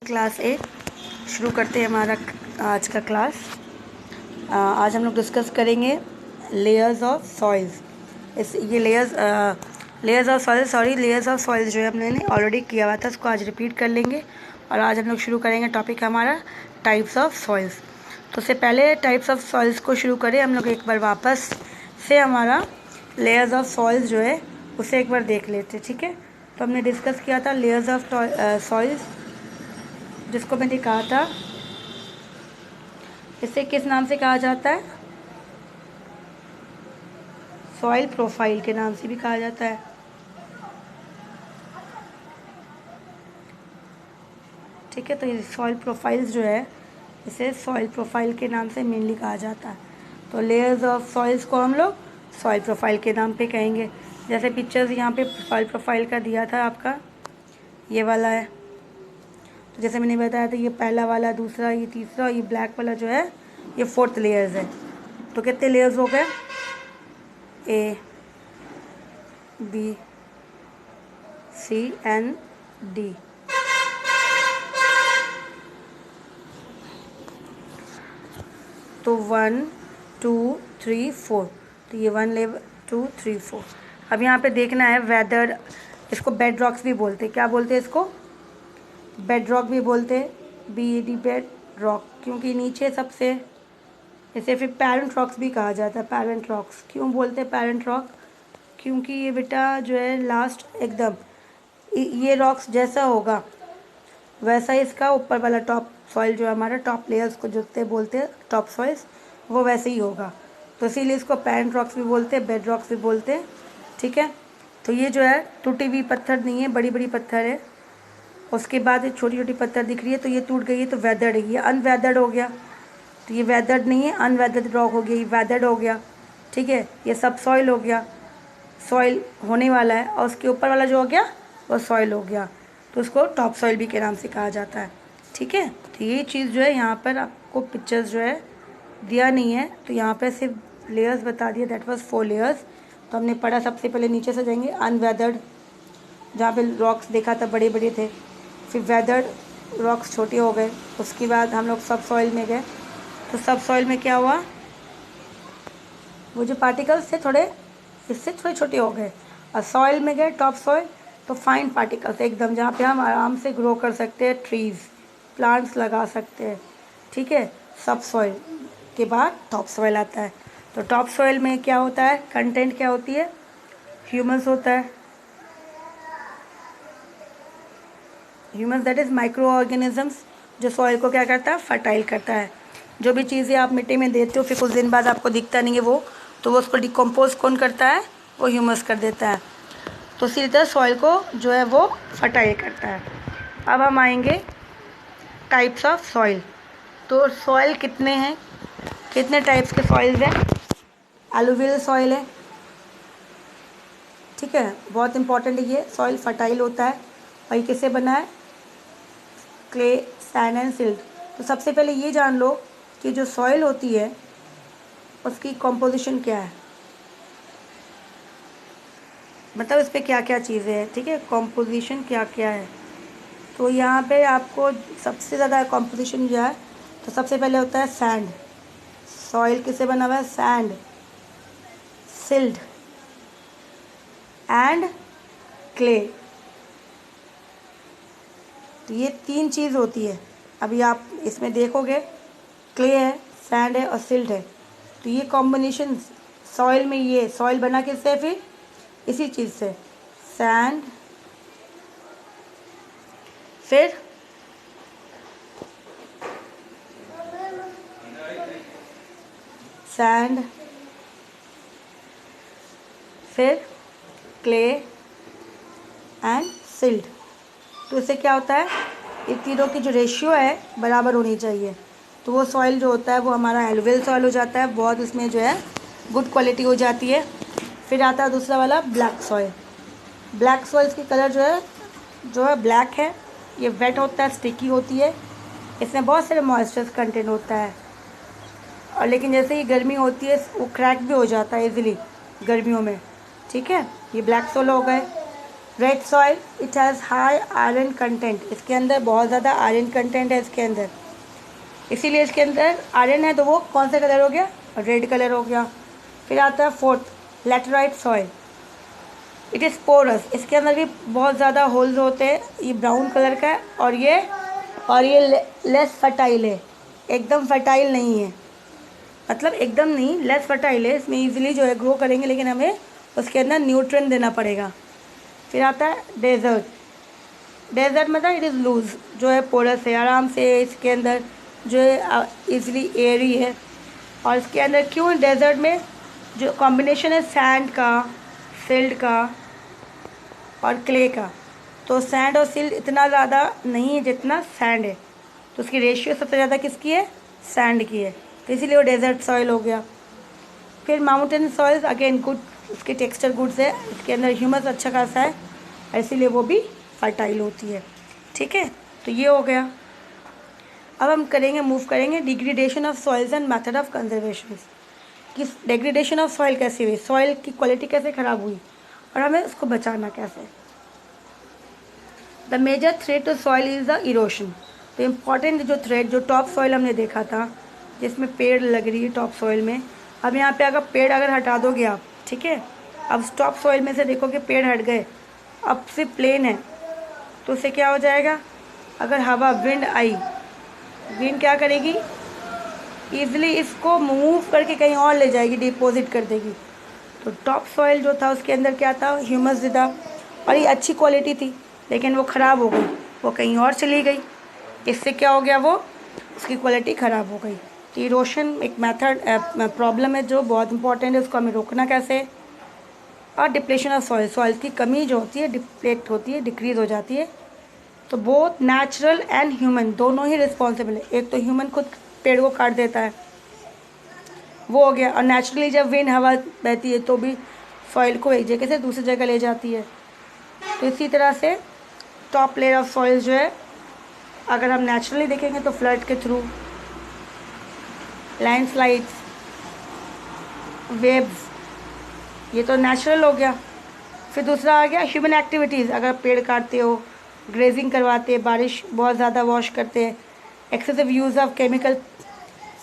Class 8 शुरू करते हैं हमारा आज का क्लास। आज हम लोग डिस्कस करेंगे लेयर्स ऑफ सॉइल्स। ये लेयर्स ऑफ सॉइल्स जो है हमने ऑलरेडी किया हुआ था, उसको आज रिपीट कर लेंगे। और आज हम लोग शुरू करेंगे टॉपिक हमारा टाइप्स ऑफ सॉइल्स। तो उससे पहले टाइप्स ऑफ सॉइल्स को शुरू करें हम लोग एक बार वापस से हमारा लेयर्स ऑफ सॉइल्स जो है उसे एक बार देख लेते हैं, ठीक है। तो हमने डिस्कस किया था लेयर्स ऑफ सॉइल्स, जिसको मैंने कहा था इसे किस नाम से कहा जाता है, सॉइल प्रोफाइल के नाम से भी कहा जाता है, ठीक है। तो ये सॉइल प्रोफाइल्स जो है इसे सॉइल प्रोफाइल के नाम से मेनली कहा जाता है। तो लेयर्स ऑफ सॉइल्स को हम लोग सॉइल प्रोफाइल के नाम पे कहेंगे। जैसे पिक्चर्स यहाँ पे सॉइल प्रोफाइल का दिया था, आपका ये वाला है। तो जैसे मैंने बताया था, ये पहला वाला, दूसरा, ये तीसरा, ये ब्लैक वाला जो है ये 4th लेयर्स है। तो कितने लेयर्स हो गए, A, B, C and D। तो 1 2 3 4, तो ये 1 लेवल 2 3 4। अब यहाँ पे देखना है वेदर, इसको बेड रॉक्स भी बोलते हैं। क्या बोलते हैं इसको, बेड रॉक भी बोलते हैं, BED बेड रॉक, क्योंकि नीचे सबसे, इसे फिर पैरेंट रॉक्स भी कहा जाता है। पैरेंट रॉक्स क्यों बोलते हैं पैरेंट रॉक, क्योंकि ये बेटा जो है लास्ट एकदम ये रॉक्स जैसा होगा वैसा ही इसका ऊपर वाला टॉप सॉइल जो है हमारा टॉप लेयर्स को जोते बोलते हैं टॉप सॉइल्स, वो वैसे ही होगा। तो इसीलिए इसको पैरेंट रॉक्स भी बोलते हैं, बेड रॉक्स भी बोलते हैं, ठीक है। तो ये जो है टूटी हुई पत्थर नहीं है, बड़ी बड़ी पत्थर है। उसके बाद ये छोटी छोटी पत्थर दिख रही है, तो ये टूट गई है, तो वेदर्ड है। ये अनवेदर्ड हो गया, तो ये वेदर्ड नहीं है, अनवेदर्ड रॉक हो गया, ये वेदर्ड हो गया, ठीक है। ये सब सॉइल हो गया, सॉइल होने वाला है, और उसके ऊपर वाला जो हो गया वो सॉइल हो गया, तो उसको टॉप सॉइल भी के नाम से कहा जाता है, ठीक है। तो ये चीज़ जो है यहाँ पर आपको पिक्चर्स जो है दिया नहीं है, तो यहाँ पर सिर्फ लेयर्स बता दिया, दैट वाज 4 लेयर्स। तो हमने पढ़ा, सबसे पहले नीचे से जाएंगे अनवेदर्ड, जहाँ पे रॉक्स देखा था बड़े बड़े थे, फिर वेदर्ड रॉक्स छोटे हो गए, उसके बाद हम लोग सब सॉइल में गए। तो सब सॉइल में क्या हुआ, वो जो पार्टिकल्स थे थोड़े इससे थोड़े छोटे हो गए, और सॉइल में गए टॉप सॉइल, तो फाइन पार्टिकल्स एकदम, जहाँ पे हम आराम से ग्रो कर सकते हैं, ट्रीज़ प्लांट्स लगा सकते हैं, ठीक है। सब सॉइल के बाद टॉप सॉइल आता है। तो टॉप सॉइल में क्या होता है, कंटेंट क्या होती है, ह्यूमस होता है। Humus that is micro organisms, जो सॉइल को क्या करता है, फर्टाइल करता है। जो भी चीज़ें आप मिट्टी में देते हो फिर कुछ दिन बाद आपको दिखता नहीं है वो, तो वो उसको डिकम्पोज कौन करता है, वो ह्यूमस कर देता है। तो इसी तरह सॉइल को जो है वो फर्टाइल करता है। अब हम आएंगे टाइप्स ऑफ सॉइल। तो सॉइल कितने हैं, कितने टाइप्स के सॉइल्स हैं। एलुवियल सॉइल है, ठीक है, बहुत इंपॉर्टेंट है ये। सॉइल फर्टाइल होता है, और ये किससे बना है, क्ले, सैंड एंड सिल्ट। तो सबसे पहले ये जान लो कि जो सॉइल होती है उसकी कॉम्पोजिशन क्या है, मतलब इस पर क्या क्या चीज़ें हैं, ठीक है, कॉम्पोजिशन क्या क्या है। तो यहाँ पे आपको सबसे ज़्यादा कॉम्पोजिशन जो है, तो सबसे पहले होता है सैंड। सॉइल किससे बना हुआ है, सैंड, सिल्ट एंड क्ले। तो ये 3 चीज़ होती है। अभी आप इसमें देखोगे क्ले है, सैंड है और सिल्ट है, तो ये कॉम्बिनेशन सॉइल में, ये सॉइल बना किससे, फिर इसी चीज़ से, सैंड, फिर सैंड, फिर क्ले एंड सिल्ट। तो इससे क्या होता है, ये तीनों की जो रेशियो है बराबर होनी चाहिए। तो वो सॉइल जो होता है वो हमारा एलुवियल सॉइल हो जाता है, बहुत उसमें जो है गुड क्वालिटी हो जाती है। फिर आता है दूसरा वाला ब्लैक सॉइल। ब्लैक सॉइल की कलर जो है ब्लैक है, ये वेट होता है, स्टिकी होती है, इसमें बहुत सारे मॉइस्चर कंटेंट होता है, और लेकिन जैसे ही गर्मी होती है वो क्रैक भी हो जाता है इजीली गर्मियों में, ठीक है। ये ब्लैक सॉइल हो गए। Red soil it has high iron content, इसके अंदर बहुत ज़्यादा आयरन कंटेंट है इसके अंदर, इसीलिए इसके अंदर आयरन है, तो वो कौन सा कलर हो गया, रेड कलर हो गया। फिर आता है fourth laterite soil, it is porous, इसके अंदर भी बहुत ज़्यादा होल्स होते हैं, ये ब्राउन कलर का है और ये लेस फर्टाइल है, एकदम फर्टाइल नहीं है, मतलब एकदम नहीं, लेस फर्टाइल है, इसमें इजीली जो है ग्रो करेंगे, लेकिन हमें उसके अंदर न्यूट्रिएंट देना पड़ेगा। फिर आता है डेजर्ट, डेजर्ट मतलब इट इज़ लूज, जो है पोरस है, आराम से इसके अंदर जो है इजीली एयरी है। और इसके अंदर क्यों डेजर्ट में जो कॉम्बिनेशन है सैंड का, सिल्ट का और क्ले का, तो सैंड और सिल्ट इतना ज़्यादा नहीं है जितना सैंड है, तो उसकी रेशियो सबसे ज़्यादा किसकी है, सैंड की है, तो इसीलिए वो डेजर्ट सॉइल हो गया। फिर माउंटेन सॉइल्स अगेन गुड, उसके टेक्सचर गुड्स है, इसके अंदर ह्यूमस अच्छा खासा है, इसीलिए वो भी फर्टाइल होती है। ठीक है, तो ये हो गया। अब हम मूव करेंगे degradation of soils and method of conservation, कि डिग्रेडेशन ऑफ सॉइल कैसे हुई, सॉइल की क्वालिटी कैसे ख़राब हुई और हमें उसको बचाना कैसे। The major threat to soil is the erosion, तो इम्पॉर्टेंट जो थ्रेट, जो टॉप सॉइल हमने देखा था जिसमें पेड़ लग रही है टॉप सॉइल में, अब यहाँ पे अगर पेड़ अगर हटा दोगे आप, ठीक है, अब टॉप सॉइल में से देखोगे पेड़ हट गए, अब सिर्फ प्लेन है, तो उससे क्या हो जाएगा, अगर हवा विंड आई, विंड क्या करेगी, ईजिली इसको मूव करके कहीं और ले जाएगी, डिपॉजिट कर देगी। तो टॉप सॉइल जो था उसके अंदर क्या था, ह्यूमस था, और ये अच्छी क्वालिटी थी, लेकिन वो ख़राब हो गई, वो कहीं और चली गई, इससे क्या हो गया, वो उसकी क्वालिटी ख़राब हो गई। तो इरोशन एक मेथड प्रॉब्लम है जो बहुत इंपॉर्टेंट है, उसको हमें रोकना कैसे। और डिप्लेशन ऑफ सॉइल, सॉइल की कमी जो होती है, डिप्लेट होती है, डिक्रीज़ हो जाती है। तो बोथ नेचुरल एंड ह्यूमन दोनों ही रिस्पॉन्सिबल है, एक तो ह्यूमन खुद पेड़ को काट देता है, वो हो गया, और नेचुरली जब विंड हवा बहती है तो भी सॉइल को एक जगह से दूसरी जगह ले जाती है। तो इसी तरह से टॉप लेयर ऑफ सॉइल जो है, अगर हम नेचुरली देखेंगे तो फ्लड के थ्रू, लैंडस्लाइड्स, वेव्स, ये तो नेचुरल हो गया। फिर दूसरा आ गया ह्यूमन एक्टिविटीज़, अगर पेड़ काटते हो, ग्रेजिंग करवाते, बारिश बहुत ज़्यादा वॉश करते हैं, excessive use of chemical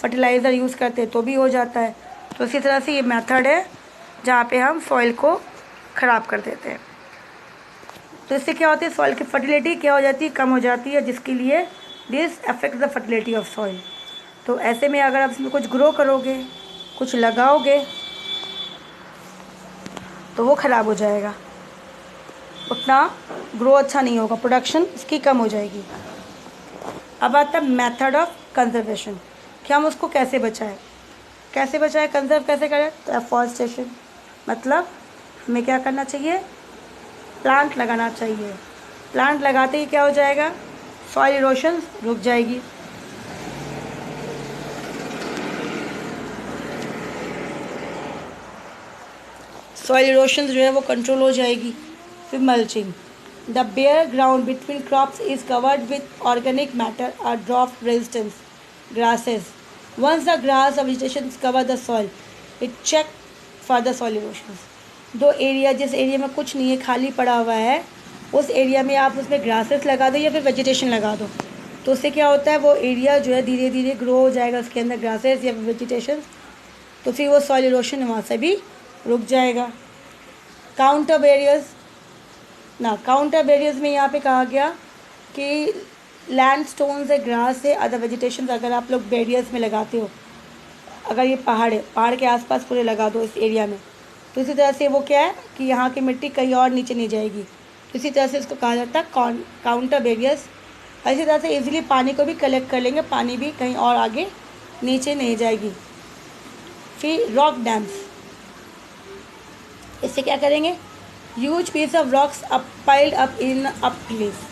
fertiliser use करते हैं तो भी हो जाता है। तो इसी तरह से ये मेथड है जहाँ पे हम सॉइल को ख़राब कर देते हैं। तो इससे क्या होती है, सॉइल की फर्टिलिटी क्या हो जाती है, कम हो जाती है, जिसके लिए this affect the fertility of soil. तो ऐसे में अगर आप इसमें कुछ ग्रो करोगे, कुछ लगाओगे, तो वो ख़राब हो जाएगा, उतना ग्रो अच्छा नहीं होगा, प्रोडक्शन इसकी कम हो जाएगी। अब आता है मेथड ऑफ कंजर्वेशन, कि हम उसको कैसे बचाएं, कंजर्व कैसे करें। तो एफॉरेस्टेशन, मतलब हमें क्या करना चाहिए, प्लांट लगाना चाहिए, प्लांट लगाते ही क्या हो जाएगा, सॉइल इरोशन रुक जाएगी। सॉइल इरोशन जो है वो कंट्रोल हो जाएगी। फिर mulching, the bare ground between crops is covered with organic matter और drop resistance grasses. Once the grass or vegetation cover the soil, it check for the soil erosion. दो area, जिस area में कुछ नहीं है, खाली पड़ा हुआ है, उस एरिया में आप उसमें ग्रासेस लगा दो या फिर वेजिटेशन लगा दो, तो उससे क्या होता है, वो एरिया जो है धीरे धीरे ग्रो हो जाएगा, उसके अंदर ग्रासेस या वेजिटेशन, तो फिर वो सॉइल इरोशन वहाँ से भी रुक जाएगा। काउंटर बैरियर्स में यहाँ पे कहा गया कि लैंड स्टोन्स है, ग्रास है, अदर वेजिटेशन अगर आप लोग बैरियर्स में लगाते हो, अगर ये पहाड़ है, पहाड़ के आसपास पूरे लगा दो इस एरिया में, तो इसी तरह से वो क्या है कि यहाँ की मिट्टी कहीं और नीचे नहीं जाएगी, तो इसी तरह से इसको कहा जाता है काउंटर बैरियर्स। इसी तरह से इजीली पानी को भी कलेक्ट कर लेंगे, पानी भी कहीं और आगे नीचे नहीं जाएगी। फिर रॉक डैम्स, इससे क्या करेंगे, huge piece of rocks piled up in a place,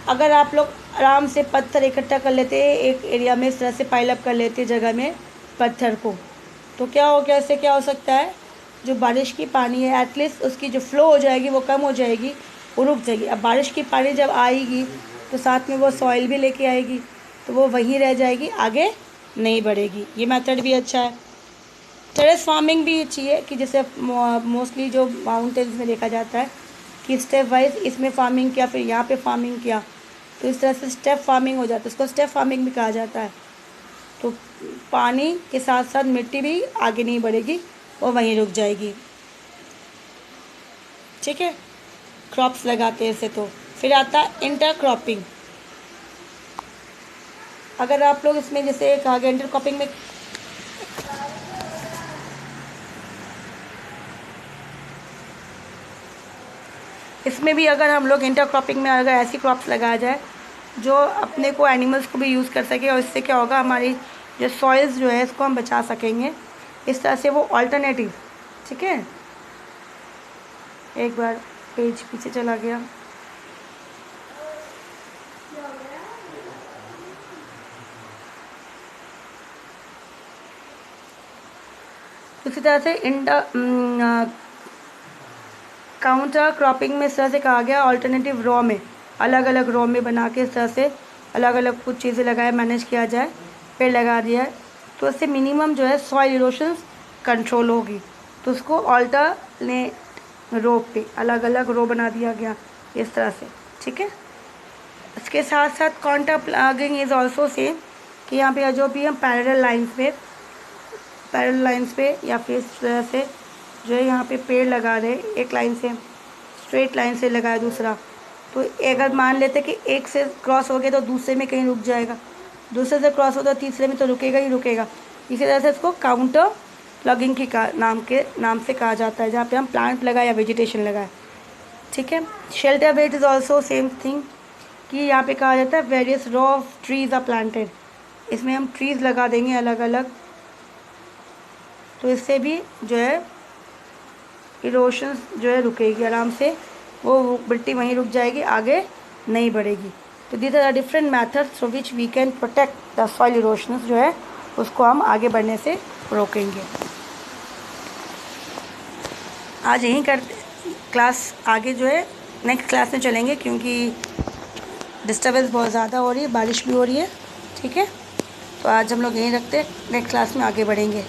अगर आप लोग आराम से पत्थर इकट्ठा कर लेते हैं एक एरिया में, इस तरह से पाइल अप कर लेते हैं जगह में पत्थर को, तो क्या हो गया, इससे क्या हो सकता है, जो बारिश की पानी है एटलीस्ट उसकी जो फ्लो हो जाएगी वो कम हो जाएगी, वो रुक जाएगी। अब बारिश की पानी जब आएगी तो साथ में वो सॉइल भी लेके आएगी, तो वो वहीं रह जाएगी, आगे नहीं बढ़ेगी। ये मेथड भी अच्छा है। टेरेस फार्मिंग भी चाहिए कि जैसे मोस्टली जो माउंटेन्स में देखा जाता है कि स्टेप वाइज इसमें फार्मिंग किया, फिर यहाँ पे फार्मिंग किया, तो इस तरह से स्टेप फार्मिंग हो जाता है, इसको स्टेप फार्मिंग भी कहा जाता है। तो पानी के साथ साथ मिट्टी भी आगे नहीं बढ़ेगी, वो वहीं रुक जाएगी। ठीक है, क्रॉप्स लगाते हैं इसे। तो फिर आता है इंटरक्रॉपिंग। अगर आप लोग इसमें जैसे कहा गया इंटरक्रॉपिंग में इसमें भी अगर हम लोग इंटरक्रॉपिंग में अगर ऐसी क्रॉप्स लगाया जाए जो अपने को एनिमल्स को भी यूज़ कर सके, और इससे क्या होगा हमारी जो सॉइल्स जो है इसको हम बचा सकेंगे। इस तरह से वो ऑल्टरनेटिव। ठीक है, एक बार पेज पीछे चला गया। इसी तरह से काउंटर क्रॉपिंग में इस तरह से कहा गया ऑल्टरनेटिव रॉ में, अलग अलग रॉ में बना के इस तरह से अलग अलग कुछ चीज़ें लगाए, मैनेज किया जाए, पेड़ लगा दिया है, तो इससे मिनिमम जो है सॉइल इरोशन कंट्रोल होगी। तो उसको ऑल्टरनेट रो पे अलग अलग रो बना दिया गया इस तरह से। ठीक है, इसके साथ साथ counter plugging is also same कि यहाँ पे जो भी हम पैरेलल लाइन्स पे या फिर इस तरह से जो है यहाँ पे पेड़ लगा रहे, एक लाइन से स्ट्रेट लाइन से लगाया दूसरा, तो अगर मान लेते कि एक से क्रॉस हो गया तो दूसरे में कहीं रुक जाएगा, दूसरे से क्रॉस हो तो तीसरे में तो रुकेगा ही रुकेगा। इसी तरह से इसको काउंटर प्लगिंग की नाम से कहा जाता है, जहाँ पे हम प्लांट लगाए या वेजिटेशन लगाए। ठीक है, shelter bed is also same thing कि यहाँ पे कहा जाता है various row of trees are planted, इसमें हम ट्रीज़ लगा देंगे अलग अलग, तो इससे भी जो है इरोशन जो है रुकेगी आराम से, वो मिट्टी वहीं रुक जाएगी, आगे नहीं बढ़ेगी। तो these are different methods through which we can protect the soil erosion, जो है उसको हम आगे बढ़ने से रोकेंगे। आज यहीं करते, क्लास आगे जो है नेक्स्ट क्लास में चलेंगे, क्योंकि डिस्टर्बेंस बहुत ज़्यादा हो रही है, बारिश भी हो रही है। ठीक है, तो आज हम लोग यहीं रखते हैं, नेक्स्ट क्लास में आगे बढ़ेंगे।